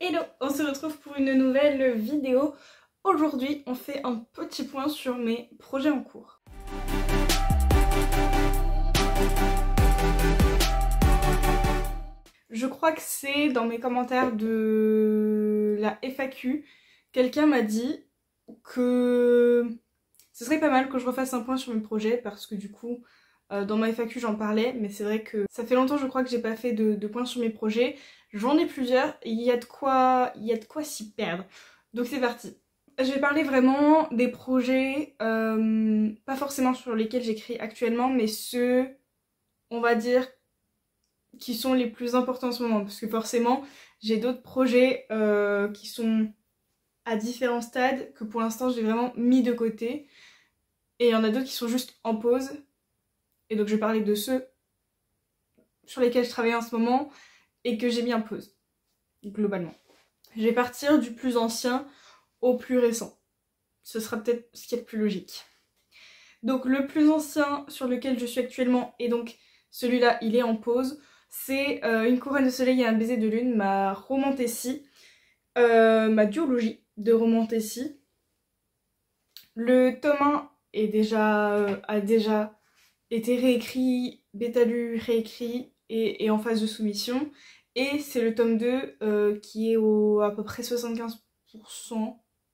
Hello, on se retrouve pour une nouvelle vidéo. Aujourd'hui, on fait un petit point sur mes projets en cours. Je crois que c'est dans mes commentaires de la FAQ, quelqu'un m'a dit que ce serait pas mal que je refasse un point sur mes projets parce que du coup, dans ma FAQ j'en parlais, mais c'est vrai que ça fait longtemps je crois que j'ai pas fait de point sur mes projets. J'en ai plusieurs, il y a de quoi s'y perdre. Donc c'est parti. Je vais parler vraiment des projets, pas forcément sur lesquels j'écris actuellement, mais ceux, on va dire, qui sont les plus importants en ce moment. Parce que forcément, j'ai d'autres projets qui sont à différents stades, que pour l'instant j'ai vraiment mis de côté. Et il y en a d'autres qui sont juste en pause. Et donc je vais parler de ceux sur lesquels je travaille en ce moment et que j'ai mis en pause, globalement. Je vais partir du plus ancien au plus récent. Ce sera peut-être ce qui est le plus logique. Donc le plus ancien sur lequel je suis actuellement, et donc celui-là il est en pause, c'est Une couronne de soleil et un baiser de lune, ma romantécie, ma duologie de romantécie. Le tome 1 est a déjà été réécrit, bêta-lu, réécrit et en phase de soumission. Et c'est le tome 2 qui est à peu près 75%,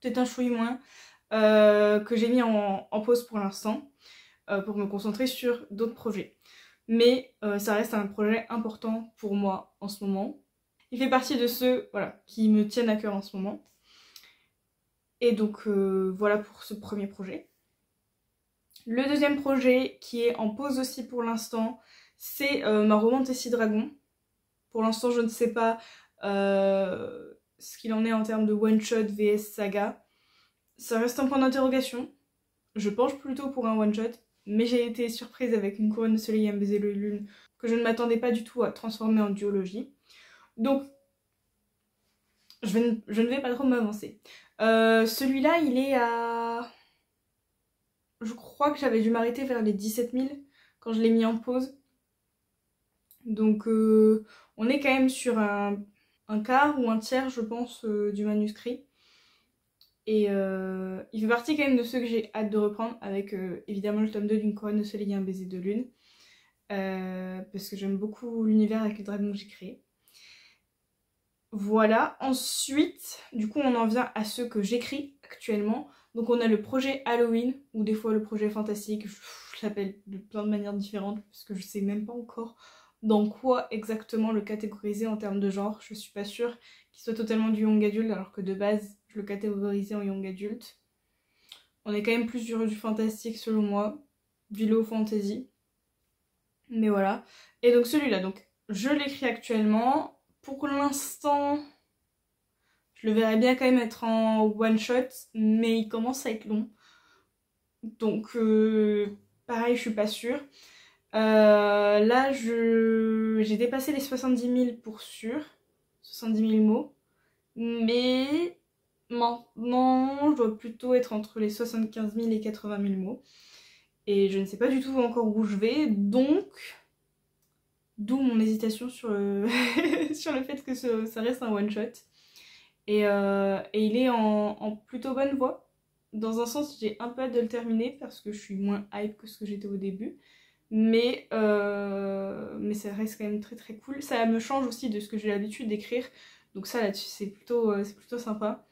peut-être un chouï moins, que j'ai mis en pause pour l'instant, pour me concentrer sur d'autres projets. Mais ça reste un projet important pour moi en ce moment. Il fait partie de ceux qui me tiennent à cœur en ce moment. Et donc voilà pour ce premier projet. Le deuxième projet qui est en pause aussi pour l'instant, c'est ma romantécie dragon. Pour l'instant je ne sais pas ce qu'il en est en termes de one shot vs saga. Ça reste un point d'interrogation. Je penche plutôt pour un one shot, mais j'ai été surprise avec Une couronne de soleil et un baiser de lune que je ne m'attendais pas du tout à transformer en duologie. Donc je ne vais pas trop m'avancer. Celui-là il est à... Je crois que j'avais dû m'arrêter vers les 17 000 quand je l'ai mis en pause. Donc on est quand même sur un quart ou un tiers je pense du manuscrit. Et il fait partie quand même de ceux que j'ai hâte de reprendre avec évidemment le tome 2 d'Une couronne de soleil et un baiser de lune. Parce que j'aime beaucoup l'univers avec les dragons que j'ai créé. Voilà, ensuite du coup on en vient à ceux que j'écris actuellement. Donc on a le projet Halloween, ou des fois le projet fantastique, je l'appelle de plein de manières différentes parce que je sais même pas encore dans quoi exactement le catégoriser en termes de genre. Je suis pas sûre qu'il soit totalement du young adult alors que de base je le catégorisais en young adult. On est quand même plus sur du fantastique selon moi, du low fantasy. Mais voilà. Et donc celui-là, donc je l'écris actuellement. Pour l'instant, je le verrais bien quand même être en one shot, mais il commence à être long. Donc pareil, je suis pas sûre. Là, j'ai dépassé les 70 000 pour sûr. 70 000 mots. Mais maintenant, je dois plutôt être entre les 75 000 et 80 000 mots. Et je ne sais pas du tout encore où je vais, donc... D'où mon hésitation sur le, sur le fait que ça reste un one-shot. Et il est en plutôt bonne voie. Dans un sens, j'ai un peu hâte de le terminer parce que je suis moins hype que ce que j'étais au début. Mais ça reste quand même très très cool. Ça me change aussi de ce que j'ai l'habitude d'écrire. Donc ça là-dessus, c'est plutôt sympa.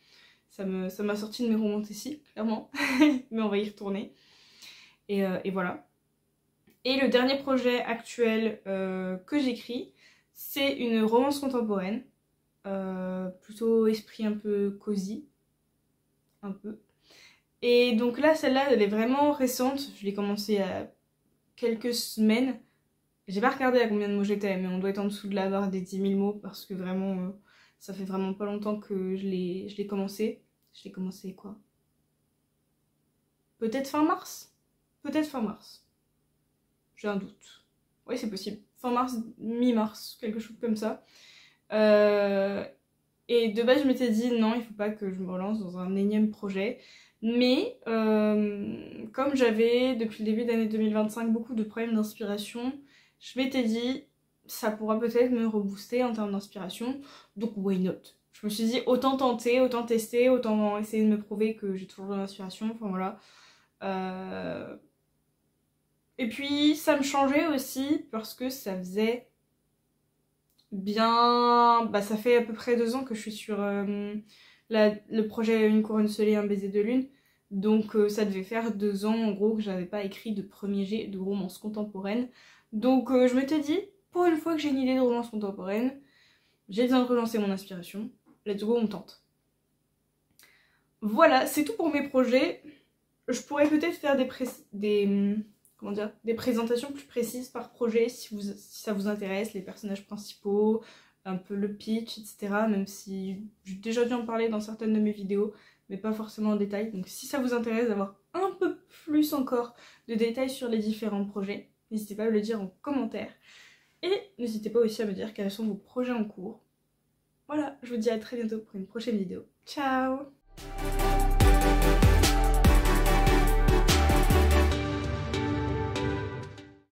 Ça m'a sorti de mes romantécies, clairement. Mais on va y retourner. Et voilà. Et le dernier projet actuel que j'écris, c'est une romance contemporaine. Plutôt esprit un peu cosy. Un peu. Et donc là, celle-là, elle est vraiment récente. Je l'ai commencée il y a quelques semaines. J'ai pas regardé à combien de mots j'étais, mais on doit être en dessous de la barre des 10 000 mots parce que vraiment, ça fait vraiment pas longtemps que je l'ai commencé. Je l'ai commencé quoi? Peut-être fin mars? Peut-être fin mars. J'ai un doute. Oui, c'est possible. Fin mars, mi-mars, quelque chose comme ça. Et de base, je m'étais dit non, il faut pas que je me relance dans un énième projet. Mais comme j'avais, depuis le début d'année 2025, beaucoup de problèmes d'inspiration, je m'étais dit ça pourra peut-être me rebooster en termes d'inspiration. Donc, why not? je me suis dit autant tenter, autant tester, autant essayer de me prouver que j'ai toujours de l'inspiration, enfin voilà. Et puis ça me changeait aussi parce que ça faisait bien... Bah ça fait à peu près 2 ans que je suis sur le projet Une couronne de soleil, un baiser de lune. Donc ça devait faire 2 ans en gros que j'avais pas écrit de premier jet de romance contemporaine. Donc je m'étais dit, pour une fois que j'ai une idée de romance contemporaine, j'ai besoin de relancer mon inspiration. Let's go, on tente. Voilà, c'est tout pour mes projets. Je pourrais peut-être faire des présentations plus précises par projet si ça vous intéresse, les personnages principaux, un peu le pitch, etc. Même si j'ai déjà dû en parler dans certaines de mes vidéos, mais pas forcément en détail. Donc si ça vous intéresse d'avoir un peu plus encore de détails sur les différents projets, n'hésitez pas à me le dire en commentaire. Et n'hésitez pas aussi à me dire quels sont vos projets en cours. Voilà, je vous dis à très bientôt pour une prochaine vidéo. Ciao!